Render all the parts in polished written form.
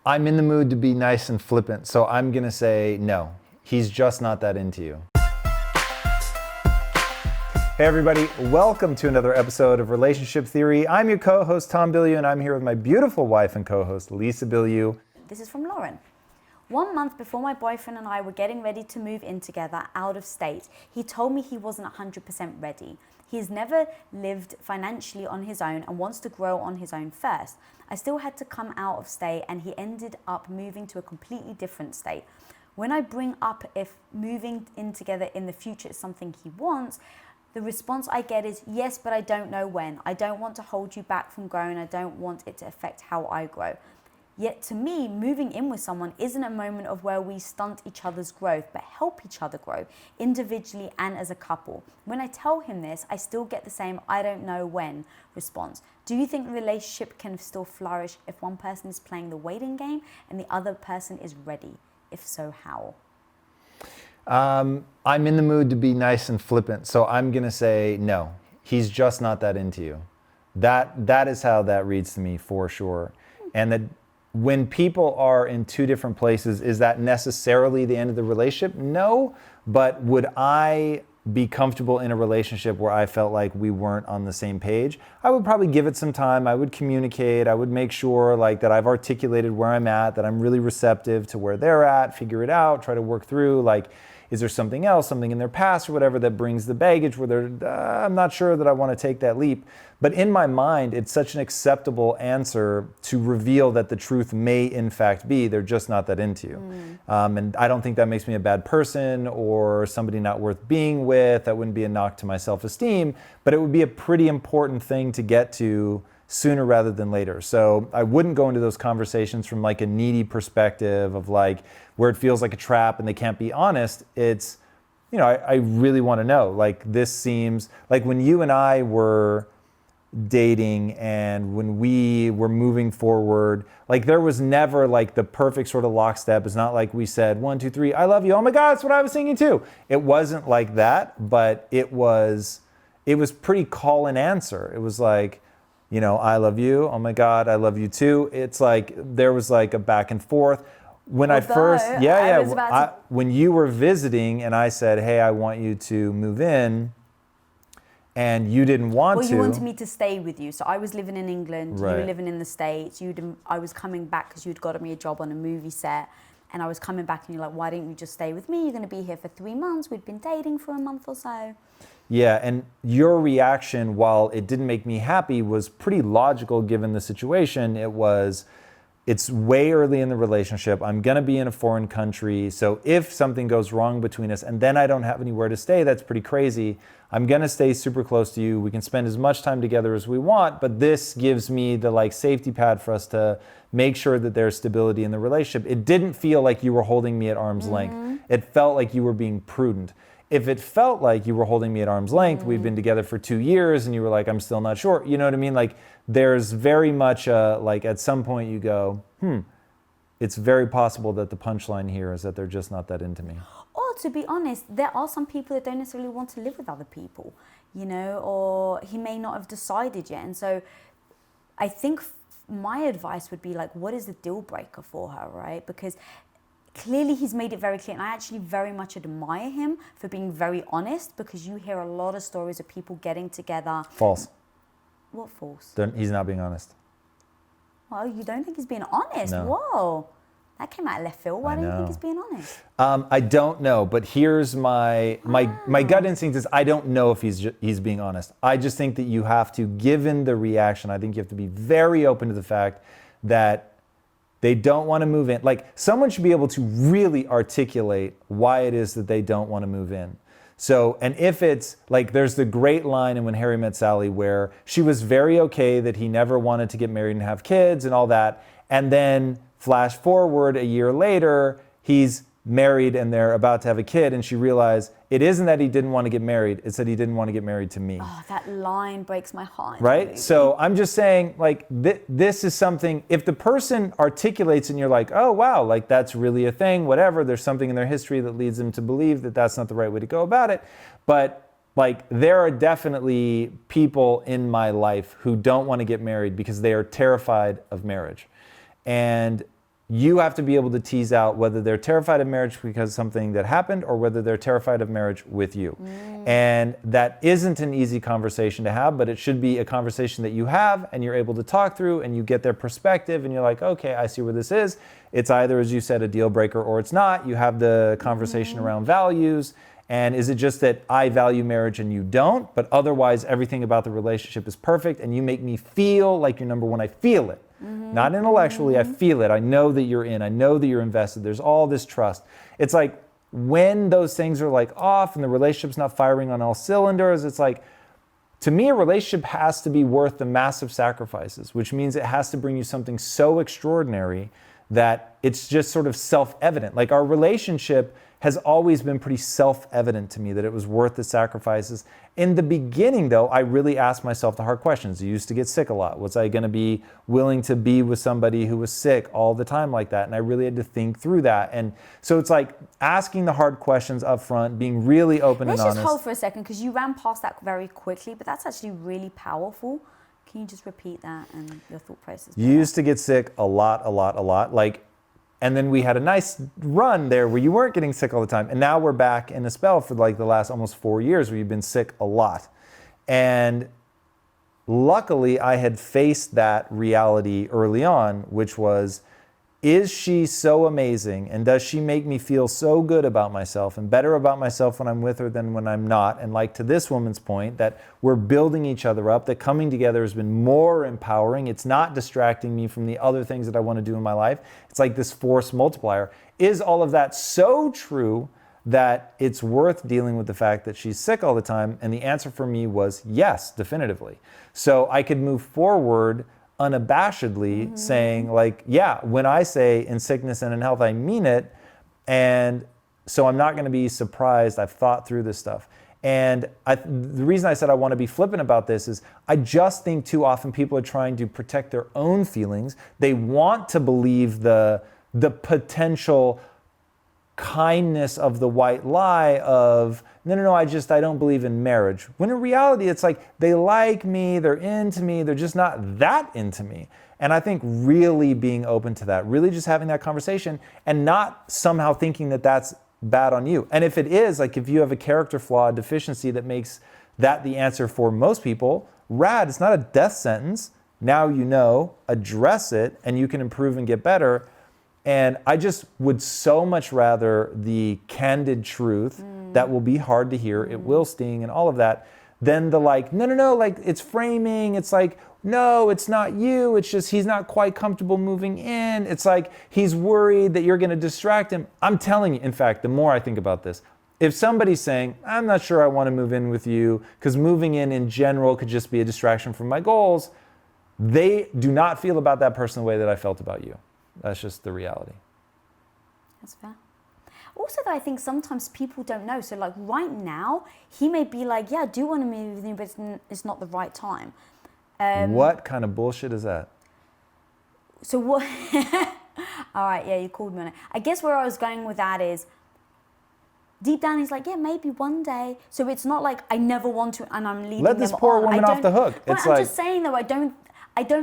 I'm in the mood to be nice and flippant, so I'm gonna say no. He's just not that into you. Hey everybody, welcome to another episode of Relationship Theory. I'm your co-host Tom Bilyeu, and I'm here with my beautiful wife and co-host Lisa Bilyeu. This is from Lauren. 1 month before my boyfriend and I were getting ready to move in together out of state, he told me he wasn't 100% ready. He's never lived financially on his own and wants to grow on his own first. I still had to come out of state, and he ended up moving to a completely different state. When I bring up if moving in together in the future is something he wants, the response I get is, yes, but I don't know when. I don't want to hold you back from growing. I don't want it to affect how I grow. Yet to me, moving in with someone isn't a moment of where we stunt each other's growth, but help each other grow individually and as a couple. When I tell him this, I still get the same "I don't know when" response. Do you think the relationship can still flourish if one person is playing the waiting game and the other person is ready? If so, how? I'm in the mood to be nice and flippant, so I'm gonna say no. He's just not that into you. That is how that reads to me for sure. And that when people are in two different places, is that necessarily the end of the relationship? No, but would I be comfortable in a relationship where I felt like we weren't on the same page? I would probably give it some time. I would communicate. I would make sure like that I've articulated where I'm at, that I'm really receptive to where they're at, figure it out, try to work through like, is there something else, something in their past or whatever that brings the baggage where they're, I'm not sure that I want to take that leap. But in my mind, it's such an acceptable answer to reveal that the truth may in fact be they're just not that into you. And I don't think that makes me a bad person or somebody not worth being with. That wouldn't be a knock to my self-esteem, but it would be a pretty important thing to get to sooner rather than later. So I wouldn't go into those conversations from like a needy perspective of like where it feels like a trap and they can't be honest. It's, you know, I really want to know, like this seems like when you and I were dating and when we were moving forward, like there was never like the perfect sort of lockstep. It's not like we said 1, 2, 3, I love you. Oh my God, that's what I was thinking too. It wasn't like that, but it was pretty call and answer. It was like, you know, I love you. Oh my God, I love you too. It's like there was like a back and forth. When when you were visiting and I said, hey, I want you to move in, and you didn't want to. Well, you wanted me to stay with you. So I was living in England, right. You were living in the States. I was coming back because you'd got me a job on a movie set. And I was coming back and you're like, why don't you just stay with me? You're going to be here for 3 months. We'd been dating for a month or so. Yeah, and your reaction, while it didn't make me happy, was pretty logical given the situation. It's way early in the relationship. I'm going to be in a foreign country. So if something goes wrong between us and then I don't have anywhere to stay, that's pretty crazy. I'm going to stay super close to you. We can spend as much time together as we want, but this gives me the like safety pad for us to make sure that there's stability in the relationship. It didn't feel like you were holding me at arm's length. It felt like you were being prudent. If it felt like you were holding me at arm's length, we've been together for 2 years and you were like, I'm still not sure. You know what I mean? Like there's very much like at some point you go, it's very possible that the punchline here is that they're just not that into me. Or to be honest, there are some people that don't necessarily want to live with other people, you know, or he may not have decided yet. And so I think my advice would be like, what is the deal breaker for her, right? Because clearly he's made it very clear, and I actually very much admire him for being very honest, because you hear a lot of stories of people getting together. False. What false? He's not being honest. Well, you don't think he's being honest? No. Whoa. That came out of left field. Why don't you think he's being honest? I don't know, but here's my gut instinct is I don't know if he's being honest. I just think that you have to, given the reaction, I think you have to be very open to the fact that they don't want to move in. Like someone should be able to really articulate why it is that they don't want to move in. So, and if it's like, there's the great line in When Harry Met Sally where she was very okay that he never wanted to get married and have kids and all that. And then flash forward a year later, he's married and they're about to have a kid, and she realized it isn't that he didn't want to get married, it's that he didn't want to get married to me. Oh, that line breaks my heart. Right? So I'm just saying, like, this is something, if the person articulates and you're like, oh, wow, like that's really a thing, whatever, there's something in their history that leads them to believe that that's not the right way to go about it. But like, there are definitely people in my life who don't want to get married because they are terrified of marriage. And you have to be able to tease out whether they're terrified of marriage because of something that happened or whether they're terrified of marriage with you. And that isn't an easy conversation to have, but it should be a conversation that you have and you're able to talk through and you get their perspective and you're like, okay, I see where this is. It's either, as you said, a deal breaker or it's not. You have the conversation around values. And is it just that I value marriage and you don't, but otherwise everything about the relationship is perfect and you make me feel like you're number one? I feel it. Not intellectually, I feel it. I know that you're in. I know that you're invested. There's all this trust. It's like when those things are like off and the relationship's not firing on all cylinders, it's like, to me, a relationship has to be worth the massive sacrifices, which means it has to bring you something so extraordinary that it's just sort of self-evident. Like our relationship has always been pretty self-evident to me that it was worth the sacrifices. In the beginning, though, I really asked myself the hard questions. I used to get sick a lot. Was I going to be willing to be with somebody who was sick all the time like that? And I really had to think through that. And so it's like asking the hard questions up front, being really open and honest. Let's just hold for a second because you ran past that very quickly, but that's actually really powerful. Can you just repeat that and your thought process? You used to get sick a lot. Like, and then we had a nice run there where you weren't getting sick all the time. And now we're back in a spell for like the last almost 4 years where you've been sick a lot. And luckily I had faced that reality early on, which was, is she so amazing and does she make me feel so good about myself and better about myself when I'm with her than when I'm not? And like to this woman's point, that we're building each other up, that coming together has been more empowering. It's not distracting me from the other things that I want to do in my life. It's like this force multiplier. Is all of that so true that it's worth dealing with the fact that she's sick all the time? And the answer for me was yes, definitively. So I could move forward unabashedly saying like, yeah, when I say in sickness and in health, I mean it. And so I'm not going to be surprised. I've thought through this stuff. And the reason I said I want to be flippant about this is I just think too often people are trying to protect their own feelings. They want to believe the potential kindness of the white lie of, no, I don't believe in marriage. When in reality, it's like, they like me, they're into me, they're just not that into me. And I think really being open to that, really just having that conversation and not somehow thinking that that's bad on you. And if it is, like if you have a character flaw, a deficiency that makes that the answer for most people, rad, it's not a death sentence. Now you know, address it, and you can improve and get better. And I just would so much rather the candid truth that will be hard to hear, it will sting and all of that, than the like, no, like it's framing. It's like, no, it's not you. It's just he's not quite comfortable moving in. It's like he's worried that you're going to distract him. I'm telling you, in fact, the more I think about this, if somebody's saying, I'm not sure I want to move in with you because moving in general could just be a distraction from my goals, they do not feel about that person the way that I felt about you. That's just the reality. That's fair. Also, though, I think sometimes people don't know. So, like right now, he may be like, yeah, I do want to move with you, but it's not the right time. What kind of bullshit is that? So what? All right, yeah, you called me on it. I guess where I was going with that is, deep down, he's like, yeah, maybe one day. So it's not like I never want to, and I'm leading Let this them poor on. woman off the hook. But It's I'm like, just saying, though, I don't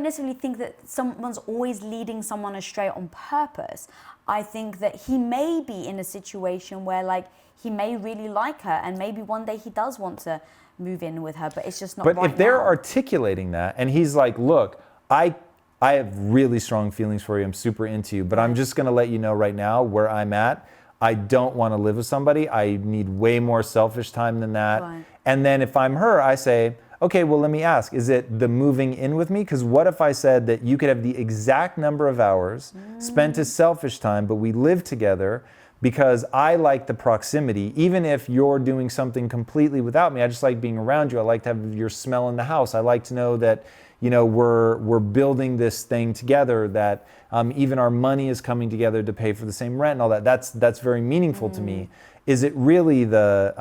necessarily think that someone's always leading someone astray on purpose. I think that he may be in a situation where, like, he may really like her, and maybe one day he does want to move in with her, but it's just not right now. But if they're articulating that, and he's like, look, I have really strong feelings for you, I'm super into you, but I'm just going to let you know right now where I'm at. I don't want to live with somebody. I need way more selfish time than that. Right. And then if I'm her, I say, okay, well, let me ask, is it the moving in with me? Because what if I said that you could have the exact number of hours spent as selfish time, but we live together because I like the proximity. Even if you're doing something completely without me, I just like being around you. I like to have your smell in the house. I like to know that, you know, we're building this thing together, that even our money is coming together to pay for the same rent and all that. That's very meaningful to me. Is it really just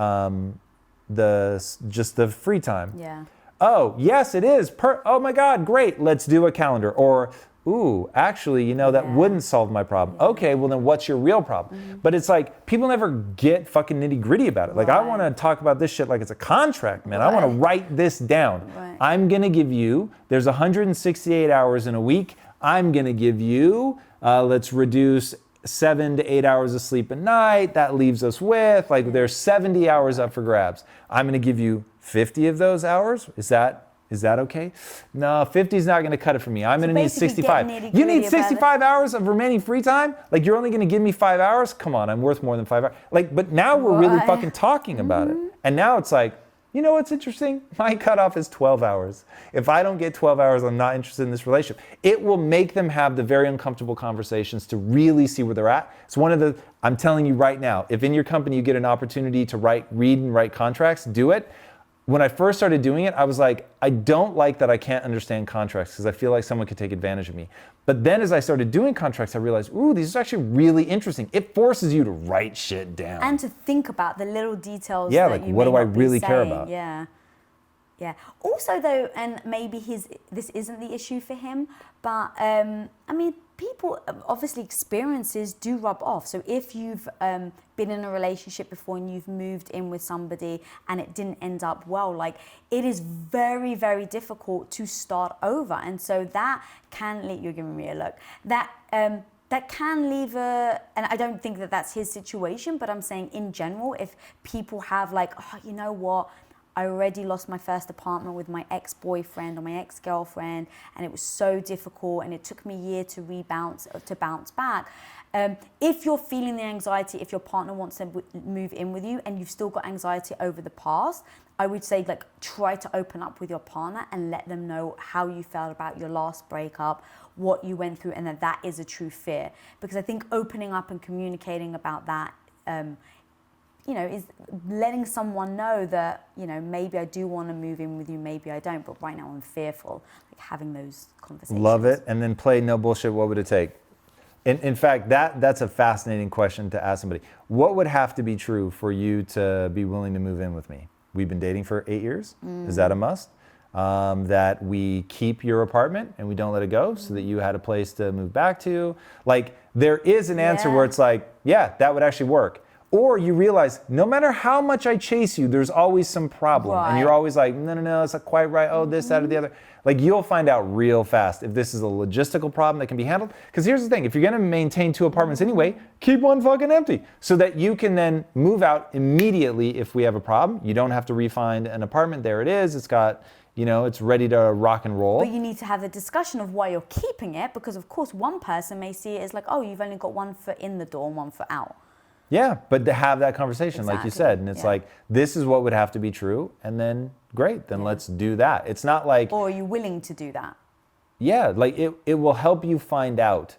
the free time? Yeah. Oh, yes, it is. Oh my God, great. Let's do a calendar. Or, ooh, actually, you know, that wouldn't solve my problem. Yeah. Okay, well then what's your real problem? But it's like, people never get fucking nitty gritty about it. Like, I want to talk about this shit like it's a contract, man. I want to write this down. I'm going to give you, there's 168 hours in a week. I'm going to give you, let's reduce 7 to 8 hours of sleep a night. That leaves us with, like, there's 70 hours up for grabs. I'm going to give you 50 of those hours. Is that okay? No, 50 is not going to cut it for me. I'm going to need 65. You need 65 hours of remaining free time? Like, you're only going to give me 5 hours? Come on, I'm worth more than 5 hours. Like, but now we're really fucking talking about it. And now it's like, you know what's interesting? My cutoff is 12 hours. If I don't get 12 hours, I'm not interested in this relationship. It will make them have the very uncomfortable conversations to really see where they're at. It's one of the, I'm telling you right now, if in your company you get an opportunity to read and write contracts, do it. When I first started doing it, I was like, I don't like that I can't understand contracts because I feel like someone could take advantage of me. But then as I started doing contracts, I realized, ooh, these are actually really interesting. It forces you to write shit down. And to think about the little details. Yeah, that like, you what may do I not be really care saying. about? Yeah. Yeah. Also, though, and maybe this isn't the issue for him, but I mean, people, obviously experiences do rub off. So if you've been in a relationship before and you've moved in with somebody and it didn't end up well, like, it is very, very difficult to start over. And so that can leave, you're giving me a look, that can leave and I don't think that that's his situation, but I'm saying in general, if people have like, oh, you know what, I already lost my first apartment with my ex-boyfriend or my ex-girlfriend, and it was so difficult, and it took me a year to bounce back. If you're feeling the anxiety, if your partner wants to move in with you, and you've still got anxiety over the past, I would say, like, try to open up with your partner and let them know how you felt about your last breakup, what you went through, and that is a true fear. Because I think opening up and communicating about that, you know, is letting someone know that, you know, maybe I do want to move in with you, maybe I don't, but right now I'm fearful. Like, having those conversations. Love it. And then play no bullshit, what would it take? In fact, that's a fascinating question to ask somebody. What would have to be true for you to be willing to move in with me? We've been dating for 8 years. Is that a must? That we keep your apartment and we don't let it go so that you had a place to move back to? Like, there is an answer where it's like, yeah, that would actually work. Or you realize, no matter how much I chase you, there's always some problem. Right. And you're always like, no, it's not quite right. Oh, this, that, or the other. Like, you'll find out real fast if this is a logistical problem that can be handled. Because here's the thing, if you're gonna maintain 2 apartments anyway, keep one fucking empty. So that you can then move out immediately if we have a problem. You don't have to re-find an apartment. There it is. It's got, you know, it's ready to rock and roll. But you need to have a discussion of why you're keeping it, because of course one person may see it as like, oh, you've only got 1 foot in the door and 1 foot out. Yeah, but to have that conversation, like you said, and it's like, this is what would have to be true, and then great, then let's do that. It's not like... Or are you willing to do that? Yeah, like it will help you find out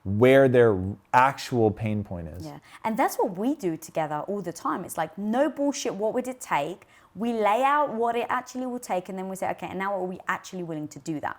where their actual pain point is. Yeah, and that's what we do together all the time. It's like, no bullshit, what would it take? We lay out what it actually will take, and then we say, okay, and now are we actually willing to do that?